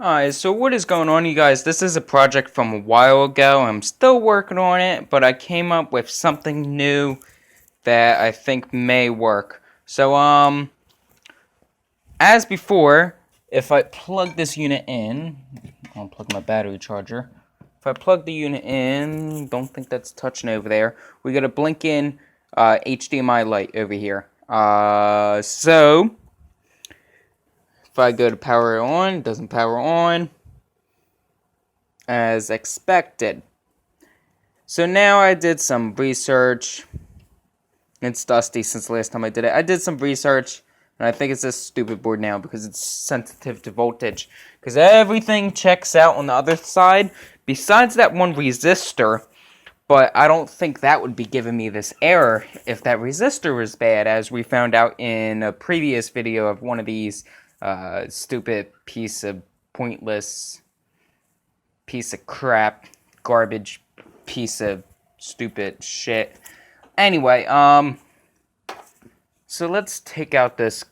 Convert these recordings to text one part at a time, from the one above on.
Alright, so what is going on, you guys? This is a project from a while ago. I'm still working on it, but I came up with something new that I think may work. So, as before, if I plug this unit in, I'll plug my battery charger. If I plug the unit in, don't think that's touching over there. We got a blinking HDMI light over here. So if I go to power it on, it doesn't power on as expected. So now I did some research. It's dusty since the last time I did it. I did some research, and I think it's this stupid board now because it's sensitive to voltage. Because everything checks out on the other side, besides that one resistor. But I don't think that would be giving me this error if that resistor was bad, as we found out in a previous video of one of these stupid piece of pointless piece of crap, garbage piece of stupid shit. Anyway, so let's take out this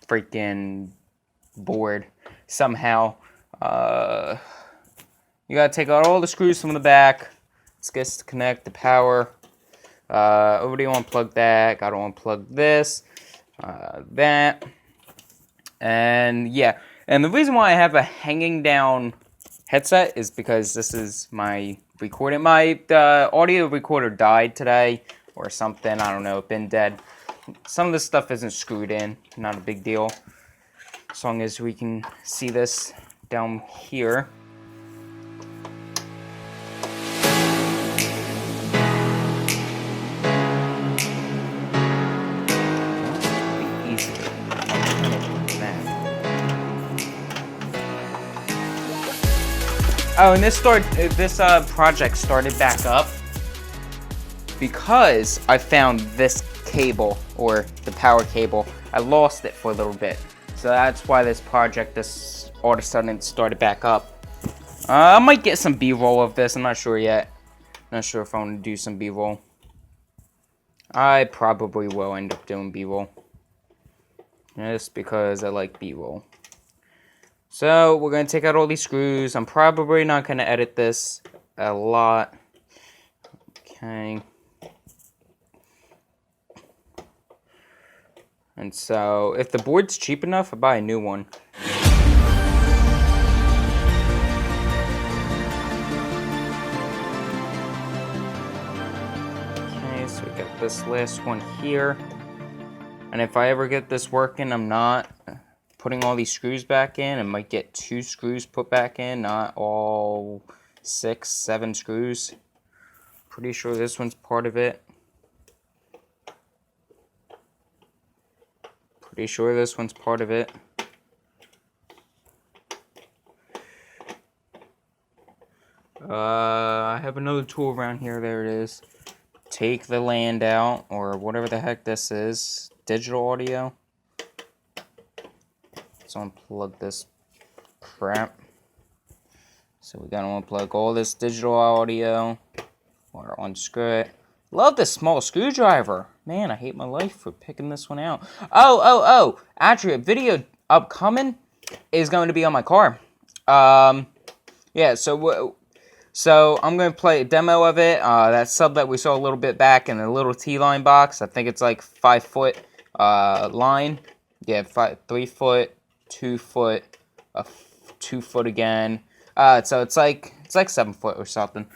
freaking board somehow. You gotta take out all the screws from the back. Let's get to connect the power. Over do you unplug that? Gotta unplug this, that, and yeah. And the reason why I have a hanging down headset is because this is my recording. My audio recorder died today or something. I don't know. It's been dead. Some of this stuff isn't screwed in. Not a big deal. As long as we can see this down here. Oh, and this project started back up because I found this cable, or the power cable. I lost it for a little bit, so that's why this project all of a sudden started back up. I might get some B-roll of this. I'm not sure yet. Not sure if I want to do some B-roll. I probably will end up doing B-roll, just because I like B-roll. So, we're going to take out all these screws. I'm probably not going to edit this a lot. Okay. And so, if the board's cheap enough, I'll buy a new one. Okay, so we got this last one here. And if I ever get this working, I'm not putting all these screws back in. I might get 2 screws put back in, not all 6, 7 screws. Pretty sure this one's part of it. Pretty sure this one's part of it. I have another tool around here. There it is. Take the land out, or whatever the heck this is. Digital audio. Let's unplug this crap. So we gotta unplug all this digital audio, or unscrew it. Love this small screwdriver. Man, I hate my life for picking this one out. Oh! Actually, a video upcoming is going to be on my car. Yeah, so I'm going to play a demo of it. That sub that we saw a little bit back in a little T-line box. I think it's like 5 foot line. Yeah, 3 foot, 2 foot, 2 foot again. So it's like 7 foot or something.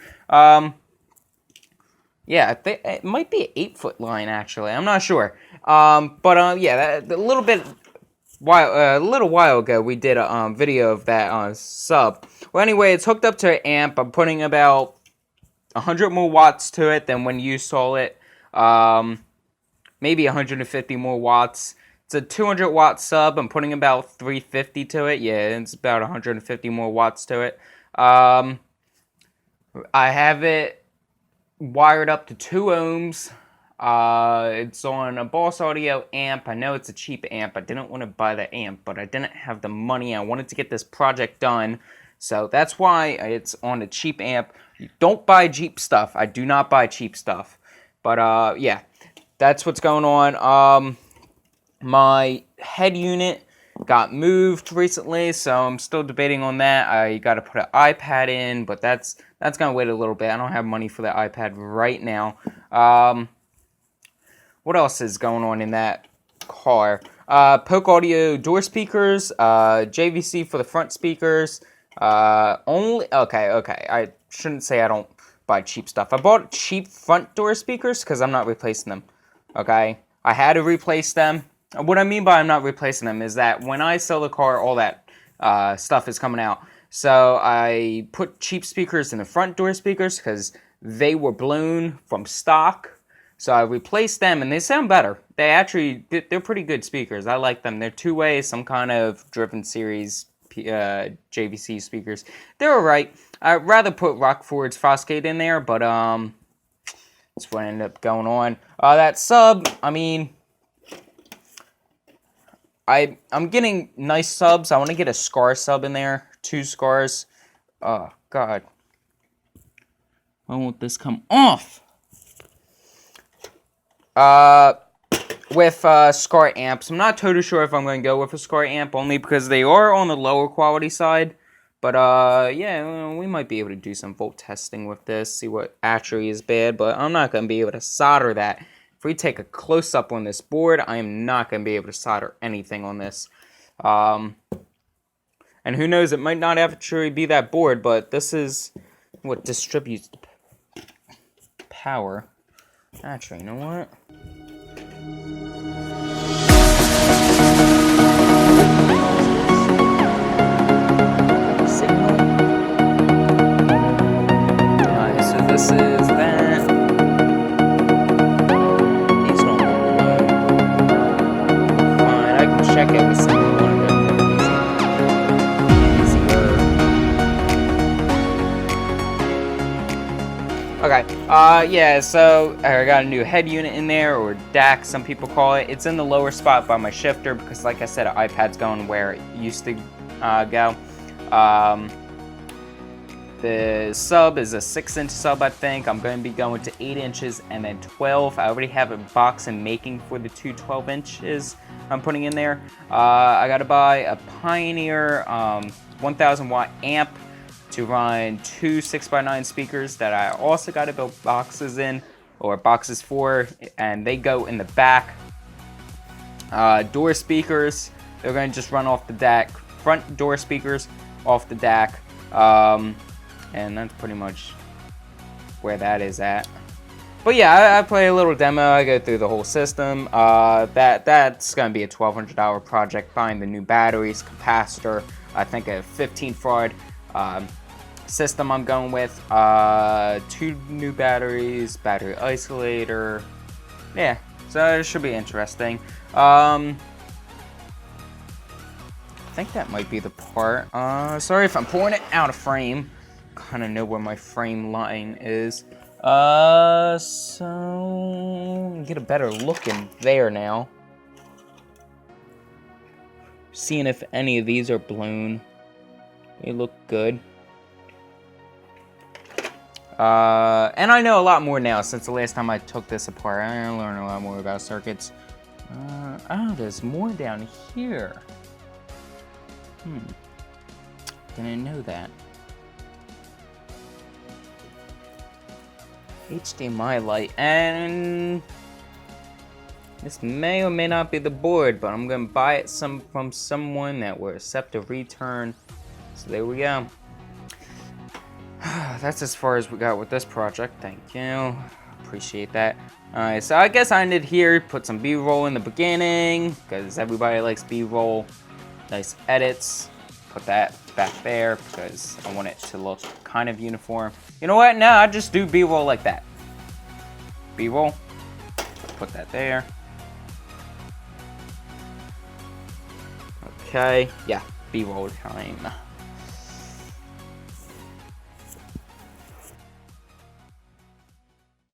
Yeah, I think it might be an 8 foot line actually. I'm not sure. Yeah, a little while ago we did a video of that sub. Well, anyway, it's hooked up to an amp. I'm putting about 100 more watts to it than when you saw it. Maybe 150 more watts. It's a 200 watt sub. I'm putting about 350 to it. Yeah, it's about 150 more watts to it. I have it wired up to 2 ohms. It's on a Boss Audio amp. I know it's a cheap amp. I didn't want to buy the amp, but I didn't have the money. I wanted to get this project done, so that's why it's on a cheap amp. You don't buy cheap stuff. I do not buy cheap stuff. But yeah, that's what's going on. My head unit got moved recently, so I'm still debating on that. I got to put an iPad in, but that's gonna wait a little bit. I don't have money for the iPad right now. What else is going on in that car? Polk Audio door speakers, JVC for the front speakers. Okay. I shouldn't say I don't buy cheap stuff. I bought cheap front door speakers because I'm not replacing them. Okay, I had to replace them. What I mean by I'm not replacing them is that when I sell the car, all that stuff is coming out. So I put cheap speakers in the front door speakers because they were blown from stock. So I replaced them, and they sound better. They're pretty good speakers. I like them. They're two-way, some kind of driven series JVC speakers. They're alright. I'd rather put Rockford's Fosgate in there, but that's what ended up going on. That sub, I mean, I'm getting nice subs. I want to get a Scar sub in there. 2 Scars. Oh, God. Why won't this come off? With Scar amps, I'm not totally sure if I'm going to go with a Scar amp, only because they are on the lower quality side. But, yeah, we might be able to do some volt testing with this, see what actually is bad, but I'm not going to be able to solder that. If we take a close-up on this board, I am not going to be able to solder anything on this. And who knows, it might not actually be that board, but this is what distributes power. Actually, you know what? This is that. These don't look fine. I can check every single one of them. Easier. Okay. Yeah. So I got a new head unit in there, or DAC, some people call it. It's in the lower spot by my shifter because, like I said, an iPad's going where it used to go. The sub is a 6-inch sub, I think. I'm going to be going to 8 inches and then 12. I already have a box in making for the 2 12 inches I'm putting in there. I got to buy a Pioneer 1000 watt amp to run 2 6x9 speakers that I also got to build boxes in, or boxes for, and they go in the back. Door speakers, they're going to just run off the DAC. Front door speakers off the DAC. And that's pretty much where that is at. But yeah, I play a little demo. I go through the whole system. That's going to be a $1,200 project. Buying the new batteries, capacitor. I think a 15 farad system I'm going with. 2 new batteries, battery isolator. Yeah, so it should be interesting. I think that might be the part. Sorry if I'm pouring it out of frame. Kind of know where my frame line is. So get a better look in there now. Seeing if any of these are blown. They look good. And I know a lot more now since the last time I took this apart. I learned a lot more about circuits. Oh, there's more down here. Didn't know that. HDMI light, and this may or may not be the board, but I'm gonna buy it from someone that will accept a return. So there we go. That's as far as we got with this project. Thank you. Appreciate that. Alright, so I guess I ended here. Put some B-roll in the beginning, because everybody likes B-roll. Nice edits. Put that back there, because I want it to look kind of uniform. You know what? No, I just do B-roll like that. B-roll. Put that there. Okay. Yeah, B-roll time.